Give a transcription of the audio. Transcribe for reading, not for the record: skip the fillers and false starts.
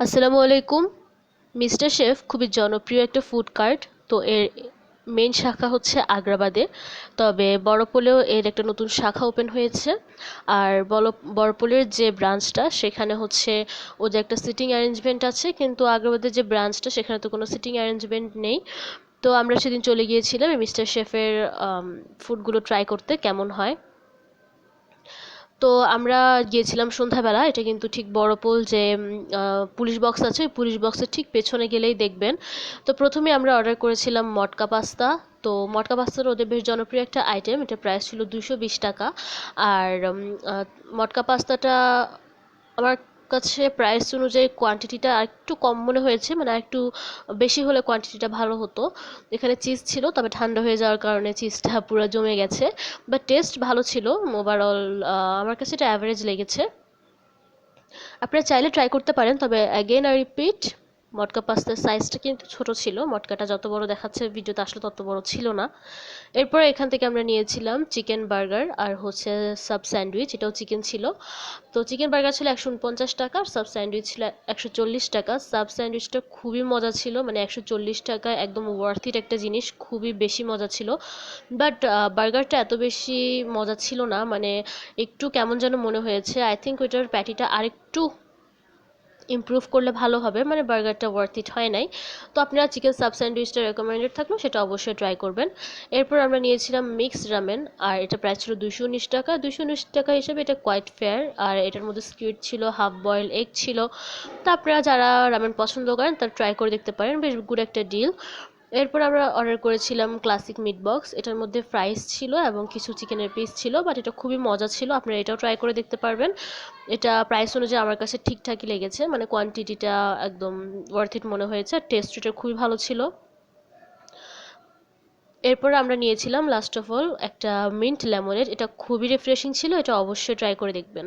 আসসালামু আলাইকুম। Mister chef খুবই জনপ্রিয় একটা ফুড কার্ট। তো এর মেইন শাখা হচ্ছে আগ্রাবাদে, তবে বড়পোলেও এর একটা নতুন শাখা ওপেন হয়েছে। আর বড়পোলের যে ব্রাঞ্চটা সেখানে হচ্ছে ওদের একটা সিটিং অ্যারেঞ্জমেন্ট আছে, কিন্তু আগ্রাবাদের যে ব্রাঞ্চটা সেখানে তো কোনো সিটিং অ্যারেঞ্জমেন্ট নেই। তো আমরা সেদিন চলে গিয়েছিলাম এই মিস্টার শেফের ফুডগুলো ট্রাই করতে কেমন হয়। তো আমরা গিয়েছিলাম সন্ধ্যাবেলা। এটা কিন্তু ঠিক বড়পোল যে পুলিশ বক্স আছে, ওই পুলিশ বক্সের ঠিক পেছনে গেলেই দেখবেন। তো প্রথমে আমরা অর্ডার করেছিলাম মটকা পাস্তা। তো মটকা পাস্তার ওদের বেশ জনপ্রিয় একটা আইটেম, এটা প্রাইস ছিল 220 টাকা। আর মটকা পাস্তাটা আমার কাছে প্রাইস অনুযায়ী কোয়ান্টিটিটা একটু কম মনে হয়েছে, মানে একটু বেশি হলে কোয়ান্টিটিটা ভালো হতো। এখানে চিজ ছিল, তবে ঠান্ডা হয়ে যাওয়ার কারণে চিজটা পুরো জমে গেছে। বাট টেস্ট ভালো ছিল ওভারঅল। আমার কাছে এটা অ্যাভারেজ লেগেছে। আপনারা চাইলে ট্রাই করতে পারেন, তবে অ্যাগেন আই রিপিট, মটকা পাস্তার সাইজটা কিন্তু ছোট ছিল। মটকাটা যত বড় দেখাচ্ছে ভিডিওতে আসলে তত বড় ছিল না। এরপর এখান থেকে আমরা নিয়েছিলাম চিকেন বার্গার আর হচ্ছে সাব স্যান্ডউইচ, এটাও চিকেন ছিল। তো চিকেন বার্গার ছিল 149 টাকা, আর সাব স্যান্ডউইচ ছিল 140 টাকা। সাব স্যান্ডউইচটা খুবই মজা ছিল, মানে 140 টাকায় একদম ওয়ার্থ ইট একটা জিনিস, খুবই বেশি মজা ছিল। বাট বার্গারটা এত বেশি মজা ছিল না, মানে একটু কেমন যেন মনে হয়েছে। আই থিঙ্ক ওইটার প্যাটিটা আরেকটু ইমপ্রুভ করলে ভালো হবে, মানে বার্গারটা ওয়ার্থ ইট হয় নাই। তো আপনারা চিকেন সাব স্যান্ডউইচটা রেকমেন্ডেড থাকলো, সেটা অবশ্যই ট্রাই করবেন। এরপর আমরা নিয়েছিলাম মিক্সড রামেন, আর এটা প্রাইস ছিল 219 টাকা। 219 টাকা হিসেবে এটা কোয়াইট ফেয়ার। আর এটার মধ্যে স্কুইড ছিল, হাফ বয়েল এগ ছিল। তো আপনারা যারা রামেন পছন্দ করেন তারা ট্রাই করে দেখতে পারেন, বেশ গুড একটা ডিল। এরপর আমরা অর্ডার করেছিলাম ক্লাসিক মিট বক্স, এটার মধ্যে ফ্রাইস ছিল এবং কিছু চিকেনের পিস ছিল, বাট এটা খুবই মজা ছিল, আপনারা এটাও ট্রাই করে দেখতে পারবেন। এটা প্রাইস অনুযায়ী আমার কাছে ঠিকঠাকই লেগেছে, মানে কোয়ান্টিটিটা একদম ওয়ার্থ ইট মনে হয়েছে, আর টেস্ট এটা খুবই ভালো ছিল। এরপর আমরা নিয়েছিলাম লাস্ট অফ অল একটা মিন্ট লেমনেড, এটা খুবই রিফ্রেশিং ছিল, এটা অবশ্যই ট্রাই করে দেখবেন।